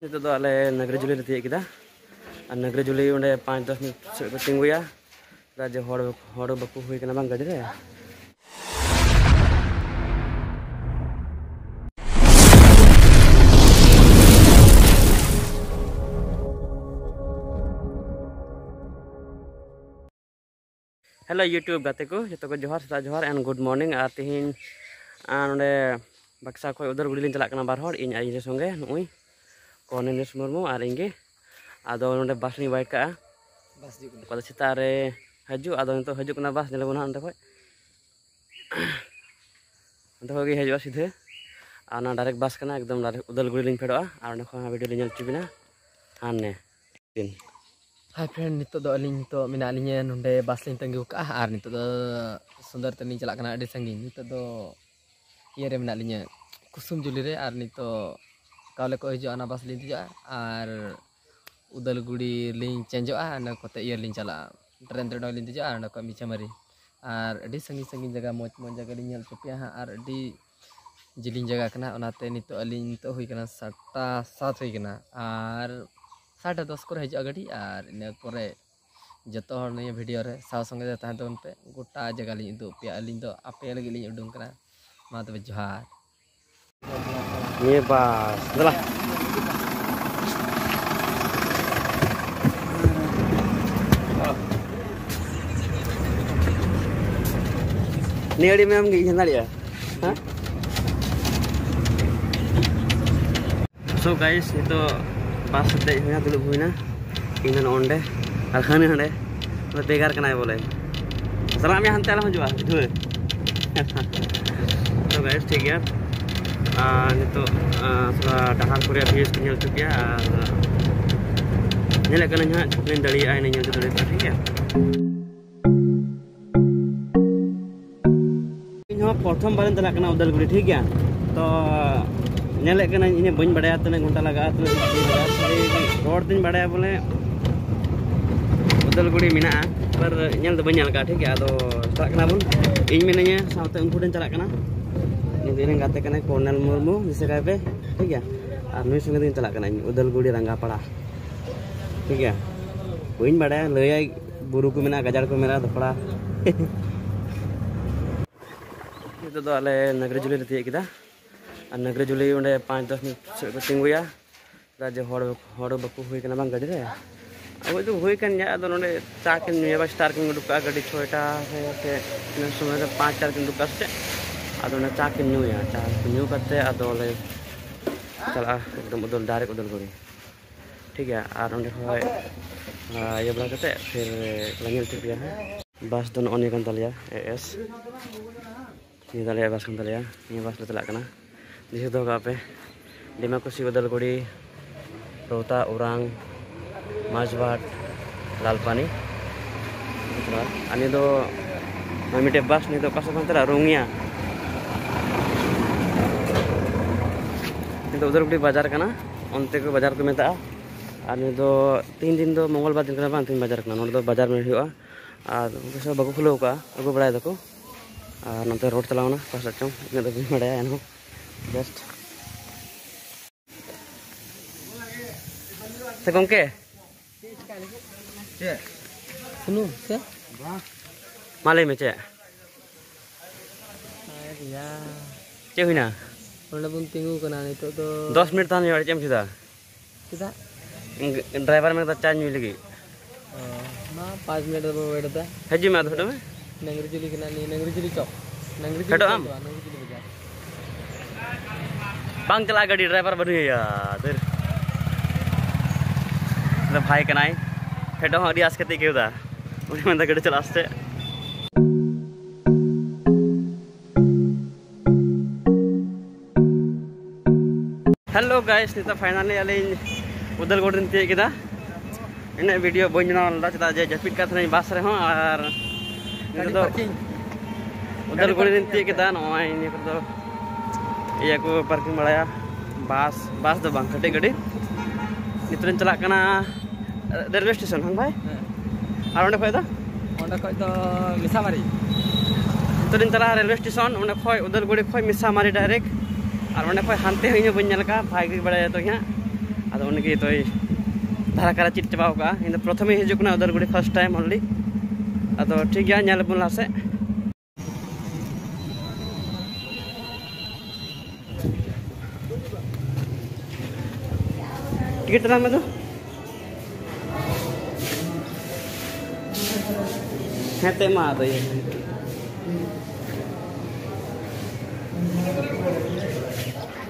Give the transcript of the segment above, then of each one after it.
Itu tuh ale negeri Juli nanti kita, negeri Juli udah 5-10 menit tinggu ya, raja horo baku hui kena bang gadi ya. Hello YouTube gateku, jatuh johar, setelah johar and good morning. Artihin udah baksa koi udah gulilin celak kena barhor, ini aja songge, nui. Konen semurmu ar ingge ado nonde bas ni baik ka bas juga pada citare haju ado untuk haju kena bas nyala guna ante koi ante koi haju sidhe ana direct bas kana ekdom direct udal guri link pedoa ar na kho video nyal chibina hanne tin. Hai friend, nito do aling to mina alinya nonde bas link tanggu ka ar nito do sundar tani celak kana ade sangi nito do iere mina alinya kusum julire ar nito kalau kau hijau anak bas lintu juga, ar udal gudi link change anak kota iya link cala, tren lintu juga, anak kau mica mari, ar di sangi jaga mau jaga linyal copiah, ar di jilin jaga kena, onate ni to alin to hui kena sata sat hui kena, ar sata 10 kor hijau agadi, ar ini kore jatuh hornya video re, saw songe tahan tahun pe, gota jaga link itu, pia alin to apa lagi link udung kena, mata bejohar. Ini bas, itulah. Ini ada memang gini tadi ya? Hah? So guys, itu bas sedeknya dulu buina, ini onde, alhani onde, udah begar kena boleh. Selamanya hantar lah jual, jual. So guys, ठीक है. Itu dahar Korea bis nyel juga nyelek kananya cukup dari air nyel dari tadi ya. Ini प्रथम बार तला कना उदलगुड़ी ठीक है तो nyelek kana ini बन बढ़ाया तो नहीं घंटा लगा तो रोड दिन बढ़ाया बोले उदलगुड़ी मिना पर nyel तो बन का ठीक है तो तला कना बन इन मिनanya साउथ उनको दिन तला कना ini kata kena Kolonel Murmu bisa kape, ठीक है, आर्मी संगे दिन चला कना उदलगुड़ी रंगापाड़ा, ठीक है, कोई बड़ा लय बुरु को मिना गजार को मेरा दपड़ा, itu tuh ale negeri Juli nanti kita, negeri Juli udah 5-10 menit tinggu ya, raja horo baku hui kena bang gadi ya, aku itu hui kan ya, atau udah cakin ya pas starting udah gadi छोटा से नसुमर 5-4 दिन duka se atau na cakin nyu ya, cakin nyu kate atau le cala एकदम Udal direct Udal Gudi ठीक है और उन्हें खोए ये बना कते फिर लंगेल ट्रिप ya बस दोनों ओनी kan talia ES ini talia bas kan talia ini bas letelak kana di situ kape Dimakusi Udalguri Rota Urang Majbat Lalpani itulah ani do mamite bas ni do kaso kan tera rungia itu Udalguri bajar kana onte ko bajar ko meta ani do 3 दिन do मंगलबार दिन kana bang 3 bajar kana nonde do bajar me huwa ar so baku khulo ka agu badai dako ar nonte road chalawna pas achong ine do badai eno just se gongke Ya, sunu se malai me che ya che huina udah pun tinggu kena itu tuh 10 menit tahan ya cem sudah kita driver में तो charge मिल गई मां 5 minute तो wait था हजी में तो में नंगरी जुली कना नी नंगरी जुली चौक नंगरी हेडो जुली आम नंगरी जुली बाजार बांग चला गाड़ी ड्राइवर बन गया फिर तो भाई कनाई हेडो हरी आस कते केउ दा उनी मन गाड़ी चलास्ते हेलो गाइस निता फाइनली अलिन उदलगुड़ी तीय केदा इन वीडियो बन ला चदा जे जपिट का थने बास रे हो और नितो उदलगुड़ी तीय केदा नय नि तो इया को पार्किंग बड़ाया बास दो बांग खटे गाड़ी नितरन चला कना रेलवे स्टेशन हंग भाई और ओंडे खय तो मिसामारी नितरन चला रेलवे स्टेशन ओंडे खय उदलगुड़ी खय मिसामारी डायरेक्ट और ओंडे खय हानते हइनो बन नेलका भागी बड़ाया तो यहाँ ᱟᱫᱚ ᱩᱱᱤᱜᱮ ᱛᱚᱭ ᱫᱷᱟᱨᱟ ᱠᱟᱨᱟ ᱪᱮᱫ ᱪᱟᱵᱟᱣ ᱠᱟᱜᱼᱟ ᱤᱧ ᱫᱚ ᱯᱨᱚᱛᱷᱚᱢᱮ ᱦᱤᱡᱩᱜ ᱠᱟᱱᱟ ᱩᱫᱟᱞᱜᱩᱲᱤ ᱯᱷᱟᱥᱴ ᱴᱟइम ᱚᱱᱞᱤ ᱟᱫᱚ ᱴᱷᱤक ᱜᱮᱭᱟ ᱧᱮᱞ ᱵᱚᱱ ᱞᱟᱦᱟ ᱥᱮᱫ टिकट तलांग में तो है ते मा तो ये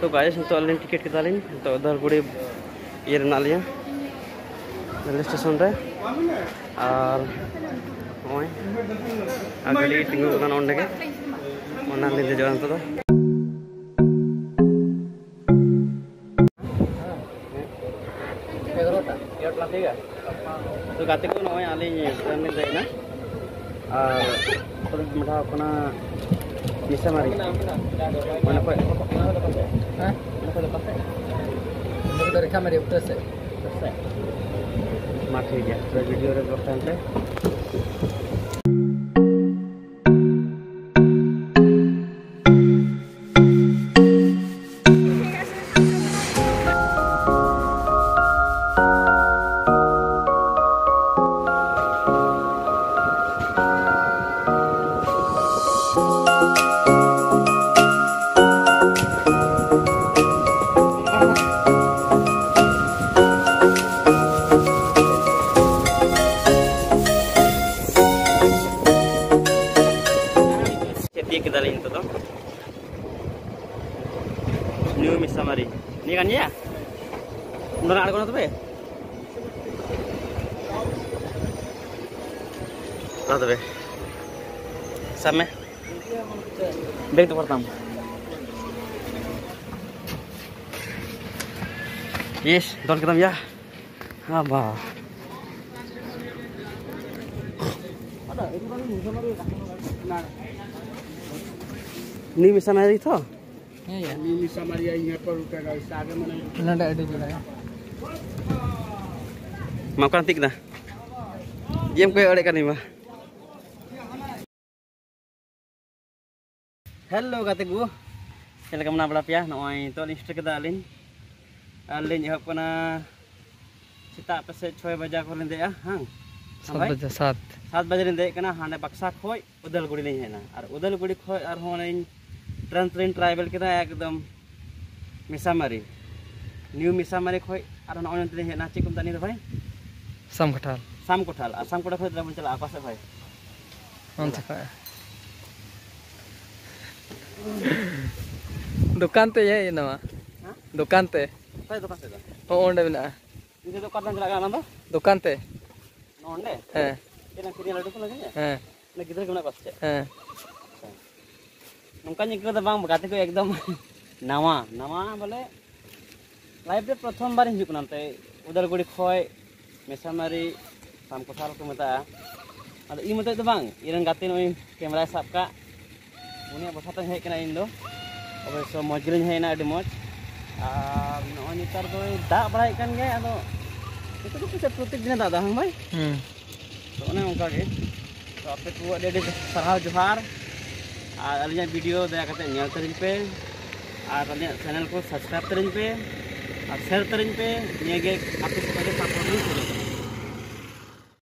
तो गाइस तो ऑनलाइन टिकट के दालिन तो उदालगुड़ी ये रना लिया रेलवे स्टेशन रे और ओए अगली टिंगु दुकान ओंडे के ओना ले जवान तो तो गाते को नॉय आले ट्रेन में देना और थोड़ा मठा अपना मिसा मारी mana ko hah mana dari kamera udah selesai mati dia video reportan teh New Misa Mari. Ini kan ya? Beneran ada kono tuh be? Tuh be. Sama. Beri tuh pertama. Yes, don ketemu ya. Apa? Ada, itu kan Misa Mari. Nah. Ini Misa Mari itu? Ya. Ini Misa Mari यहाँ पर रुकेगा इससे आगे मैंने Landa AD July makan tik dah diam kowe oleh kan ni mah hello kate gu chela kamna bala pia noi to insta ke dalin alin ehop kana sita pese 6 baja ko lende ah hang 7 baja lende kana hane baksa khoi udalgudi lin hena ar udalgudi khoi ar honain train tribal के एकदम मिसा मारी new मिसा मारी खोई और non ते हेना चे कुम तानी भाई साम कोठाल और साम कोठा खोई मन चला आकाश भाई कौन से का दुकान ते ये नवा दुकान ते तो ओंडे बिना इसे दुकान चला गाना तो दुकान ते ओंडे हां केना किरी लड्डू को लगे हां ना गिदर के ना पास हां नौका निकल तो बांग गाते को एकदम नवा बोले लाइफ रे प्रथम बार हिजु कना ते उदालगुड़ी खोय मेसामारी साम कोठाल को मता अद इ मते तो बांग इरन गाते नय कैमरा साब का उनिया बसातन हे कना इन दो अवश्य मजरिन हेना अडी मज आ नय नितर दो दा बड़ाय कन गे अदो इतो तो कुछ प्रत्येक दिन दादा हंग भाई तो ओने उनका के तो आपे को अडी सरहाव जोहार और अलिया वीडियो दया करते ñal तरिन पे और अलिया चैनल को सब्सक्राइब तरिन पे और शेयर तरिन पे ये गे आपके सपोर्ट